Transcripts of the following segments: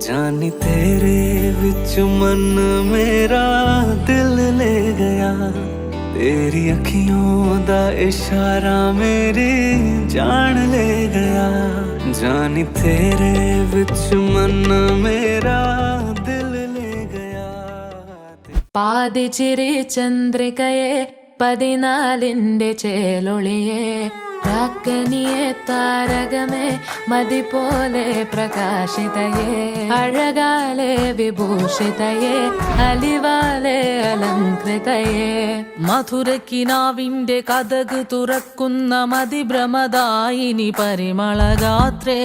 जानी तेरे विच मन मेरा दिल ले गया, तेरी अखियों दा इशारा मेरी जान ले गया। जानी तेरे विच मन मेरा दिल ले गया। പാതിച്ചിരി ചന്ദ്രികയെ പതിനാലിന്റെ ചേലൊളിയെ രാക്കനിയെ താരകമേ മതി പോലെ പ്രകാശിതയെ അഴകാലെ വിഭൂഷിതയെ അലിവാലെ അലങ്കൃതയെ മധുരക്കിനാവിന്റെ കഥക് തുറക്കുന്ന മതിഭ്രമദായിനി പരിമളഗാത്രേ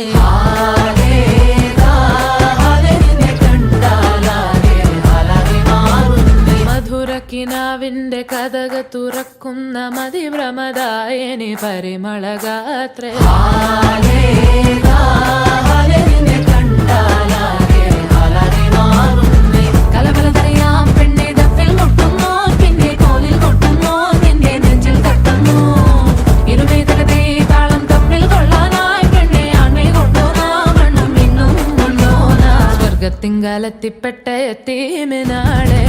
മധുരക്കിനാവിന്റെ കഥക് തുറക്കുന്ന മതിഭ്രമദായിനി പരിമളഗാത്രേ കലബലതറിയാം പെണ്ണെ ദഫിൽ മുട്ടുന്നു, പിന്നെ കോലിൽ കൊട്ടുന്നു, നിന്റെ നെഞ്ചിൽ തട്ടുന്നു. ഇരുമേതകത്തെ താളം തമ്മിൽ കൊള്ളാനായി പെണ്ണെ ആൺമേ കൊണ്ടോനാ മണ്ണും മിന്നും കൊണ്ടോനാ. സ്വർഗത്തിങ്കലെത്തിപ്പെട്ട എത്തീമിനാളെ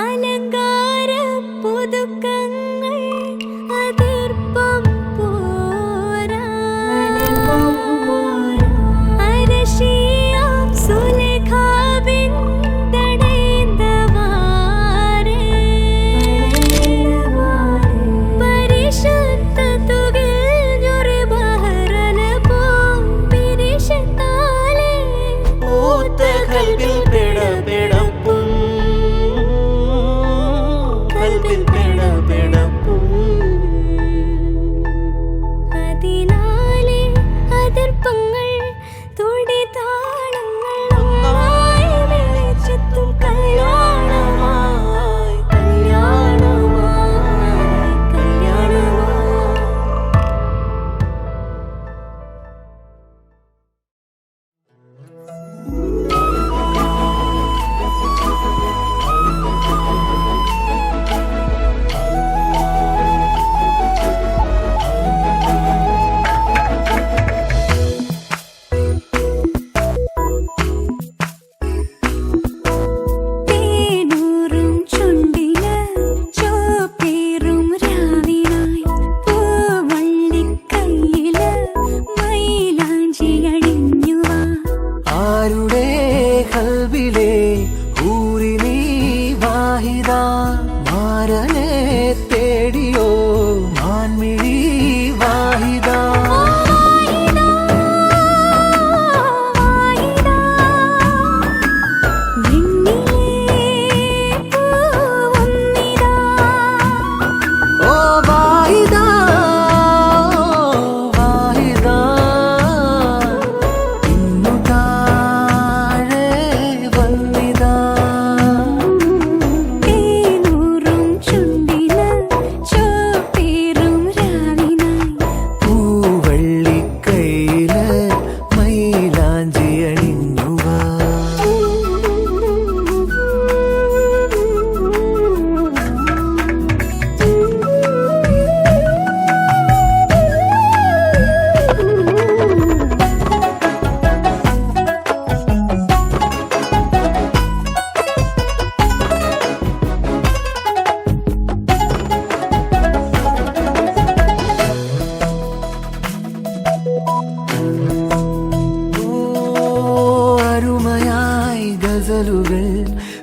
അലങ്കാര പുതുക്കങ്ങൾ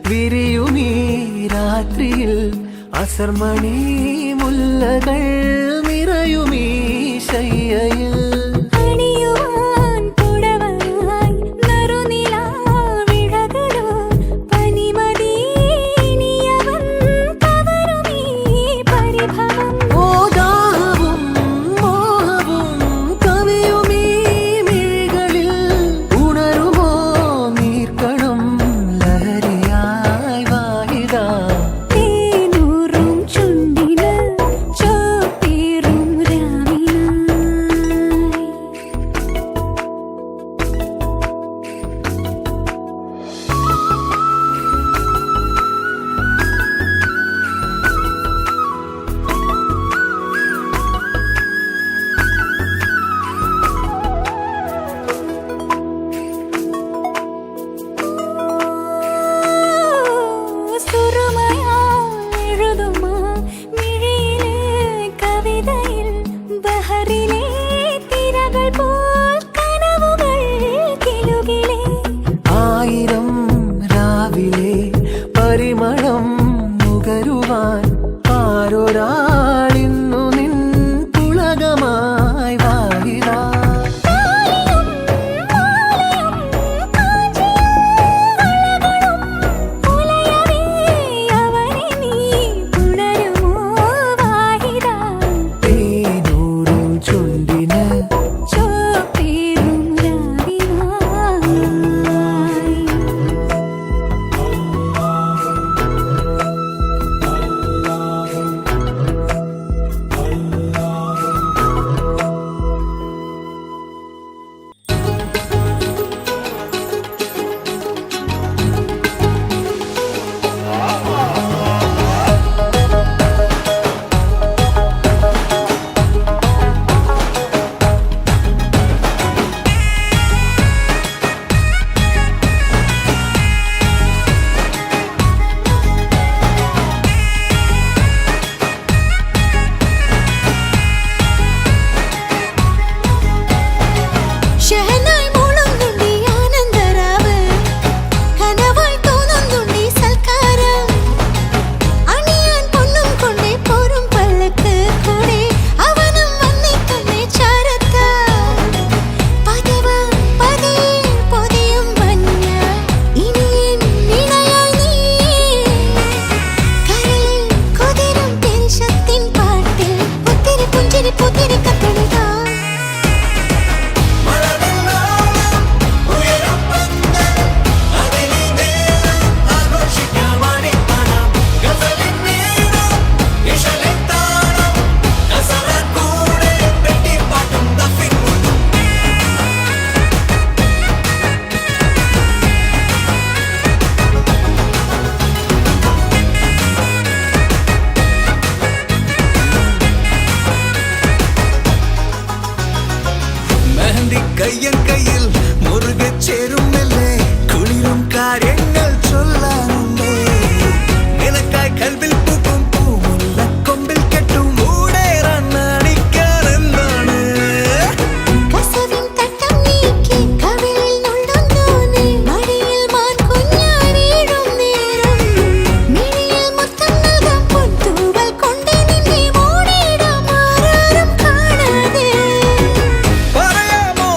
വിരിയുമീ രാത്രിയിൽ അസർമണി മുല്ലകൾ നിറയുമീ ശയ്യയിൽ പരിമളം നുകരുവാൻ ആരൊരാളിന്നു നിൻ പുളകമായി വാഹിതാ കയ്യൻ കയ്യിൽ മുറുകെ ചേരുമല്ലേ കുളിരും കാര്യങ്ങൾ ചൊല്ലാനുണ്ടേ നിനക്കായി കൽവിൽ പൂക്കും പൂമുല്ല കൊമ്പിൽ കെട്ടും മൂടേറാൻ നാണിക്കാൻ എന്താണ് പറയാമോ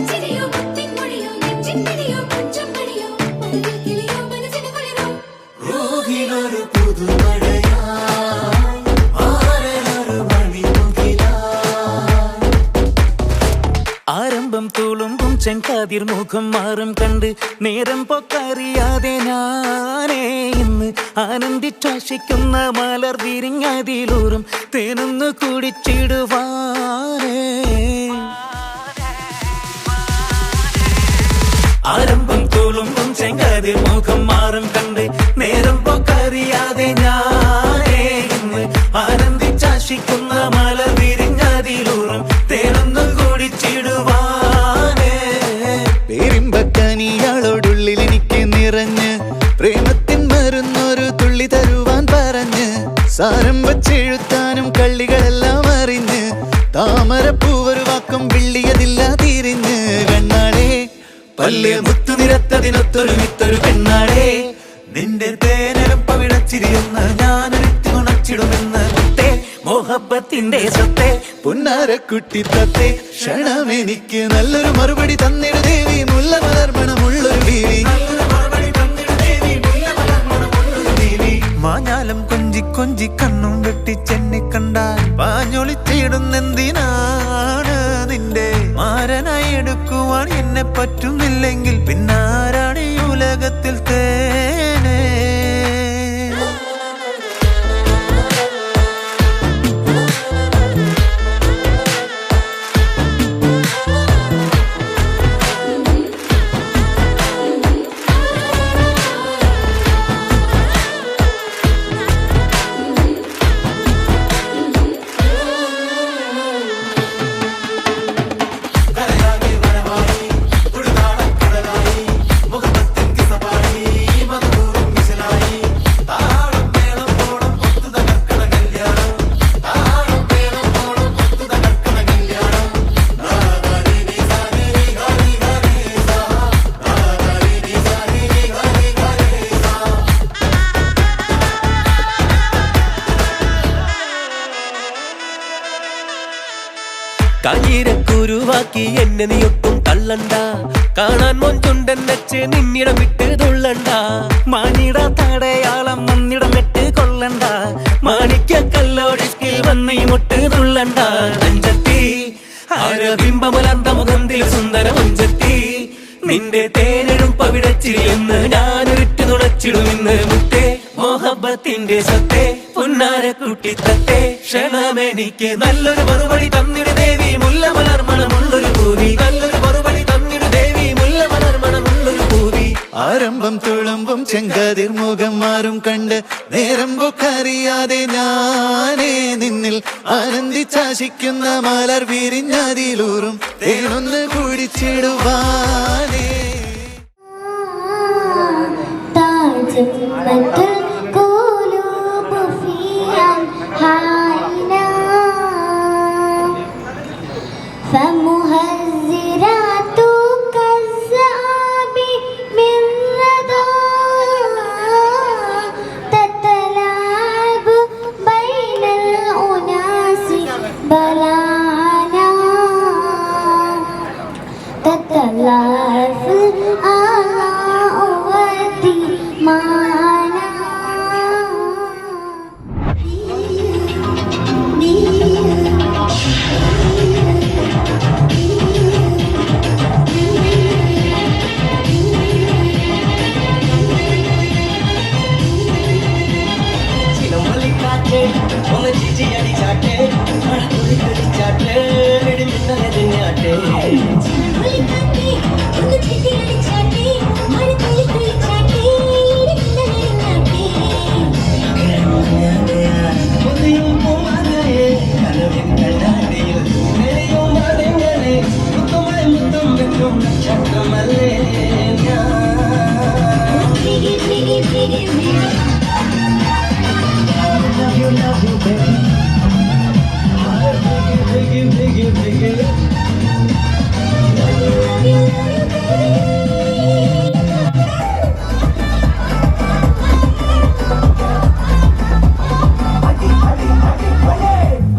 ചിരിയോ കുത്തിൻ മൊഴിയോ നെഞ്ചിൻ പിടിയോ കൊഞ്ചം മണിയോ മനസ്സിൽ കിളിയോ മനസ്സിന് ചെങ്കാതിർ മുഖം മാറും കണ്ട് നേരം പൊക്കറിയാതെ ഞാനേ ഇന്ന് ആനന്ദിച്ചാശിക്കുന്ന മലർ വിരിഞ്ഞതിലൂറും തേനൊന്ന് കുടിച്ചിടുവാനേ. ആരംഭം തുളുമ്പും ചെങ്കാതിർ മുഖം മാറും കണ്ട് നേരം പൊക്കറിയാതെ ഞാനേ ഇന്ന് ആനന്ദിച്ചാശിക്കുന്ന മലർ വിരിഞ്ഞതിലൂറും തേനൊന്ന് കുടിച്ചിടുവാനേ. പേരിമ്പക്കനിയാളോടുള്ളിൽ എനിക്ക് നിറഞ്ഞ് പ്രേമത്തിൻ മരുന്നൊരു തുള്ളി തരുവാൻ പറഞ്ഞ് സാരം വച്ചെഴുത്താനും കള്ളികളെല്ലാം അറിഞ്ഞ് താമരപ്പൂവൊരു വാക്കും വിള്ളിയതില്ല തിരിഞ്ഞ് കണ്ണാളെ പല്ല് മുത്തു നിരത്തതിനൊത്തൊരു വിത്തൊരു പെണ്ണാളെ നിന്റെ തേനലും പവിടച്ചിരിയെന്ന് ഞാനൊരുത്തി ഉണച്ചിടുമെന്ന് മുത്തേ മോഹബത്തിന്റെ സ്വത്തെ പുന്നാരക്കുട്ടി തത്തെ ക്ഷണമെനിക്ക് നല്ലൊരു മറുപടി തന്നിട ദേവി മുല്ല മലർമണമുള്ളൊരു ബീവി. മാഞ്ഞാലം കൊഞ്ചി കൊഞ്ചി കണ്ണും വെട്ടിച്ചെന്നെ കണ്ടാൽ പാഞ്ഞൊളിച്ചിടുന്നെന്തിനാണ് നിന്റെ മാരനായി എടുക്കുവാൻ എന്നെ പറ്റുന്നില്ലെങ്കിൽ പിന്നാരാണ് ഈ ഉലകത്തിൽ തേനേ. കാഞ്ഞിരക്കുരുവാക്കി എന്നെ നീയൊട്ടും തള്ളണ്ട, കാണാൻ മൊഞ്ചുണ്ടൻ വെച്ച് നിന്നിടം വിട്ട് തുള്ളണ്ട. മാനിട തടയാളം ഒന്നിടം വെട്ട് കൊള്ളണ്ട, മാണിക്ക കല്ലോടിസ്കിൽ വന്ന് ഈ മുട്ട് തുള്ളണ്ട. അഞ്ചത്തി ആരബിംബമലർന്ന മുഖത്തിൽ സുന്ദര മുഞ്ചത്തി നിന്റെ തേനെഴും പവിടച്ചിരിയെന്ന് ഞാനൊരുറ്റ് നുണച്ചിടുമെന്ന് മുത്തേ മോഹബത്തിന്റെ സത്തേ പുന്നാരക്കുട്ടി തത്തേ ക്ഷണമെനിക്ക് നല്ലൊരു മറുപടി തന്നിട ദേവി മുല്ല മലർമണമുള്ളൊരു പൂവി. നല്ലൊരു മറുപടി തന്നിട ദേവി മുല്ല മലർമണമുള്ളൊരു പൂവി. ആരംഭം തുളുമ്പും ചെങ്കാതിർ മുഖം മാറും കണ്ട് നേരം പൊക്കറിയാതെ ഞാനേ നിന്നിൽ ആനന്ദിച്ചാശിക്കുന്ന മലർ വിരിഞ്ഞതിലൂറും തേനൊന്ന് കുടിച്ചിടുവാനേ. فمهزرات كالذئاب من ردى تتلاعب بين الأناس بلانا تتلاعب في الآراء والدمانا.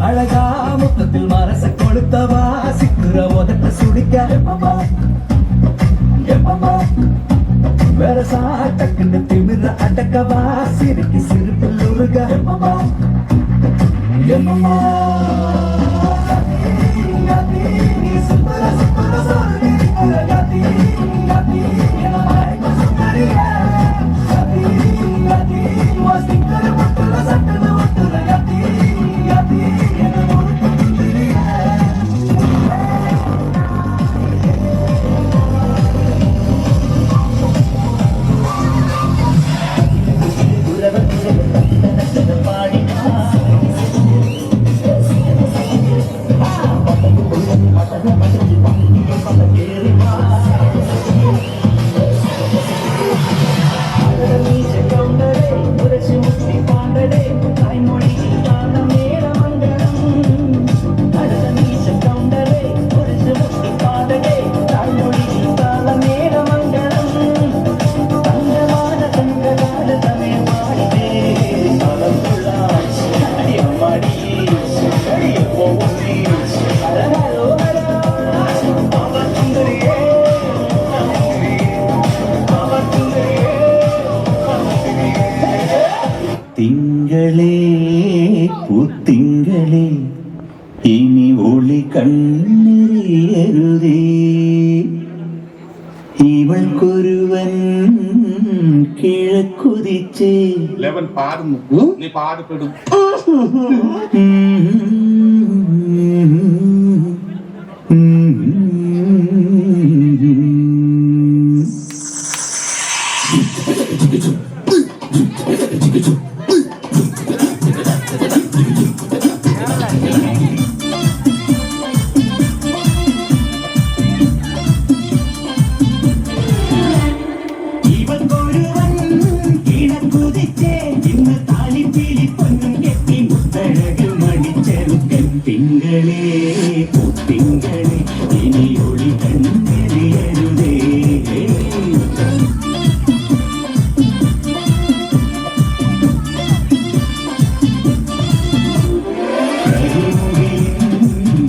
அழகா முத்தத்தில் மரச கொளுத்தவா சிக்குற உதட்ட சுடிக்க எப்பமா வெரசா டக்குன்னு திமிர அடக்கவா சிரிக்கு சிரிப்பில் உருக எப்பமா நீ சுப்பர சுப்பர சொல்லி പൂത്തിങ്കളെ ഇനി ഒളി കണ്ണെറിയരുതേ ഇവൾക്കൊരുവൻ കിഴക്കുതിച്ചേ ലെവൻ പാടുന്നു നീ പാടപ്പെടും ഇവൾക്കൊരുവൻ കിഴക്കുതിച്ചേ ഇന്ന് താലിപ്പീലി പൊന്നും കെട്ടി മുത്തഴക് മണിച്ചെറുക്കൻ തിങ്കളേ പൂത്തിങ്കളെ ഇനി ഒളി കണ്ണെറിയരുതേ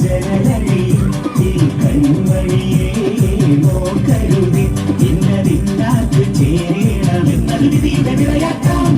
ജനലഴിയിൽ ഈ കൺമണിയെ നോക്കരുതേ ഇന്നതിന്നാക്ക് ചേരണമെന്നത് വിധിയുടെ വിളയാക്കാം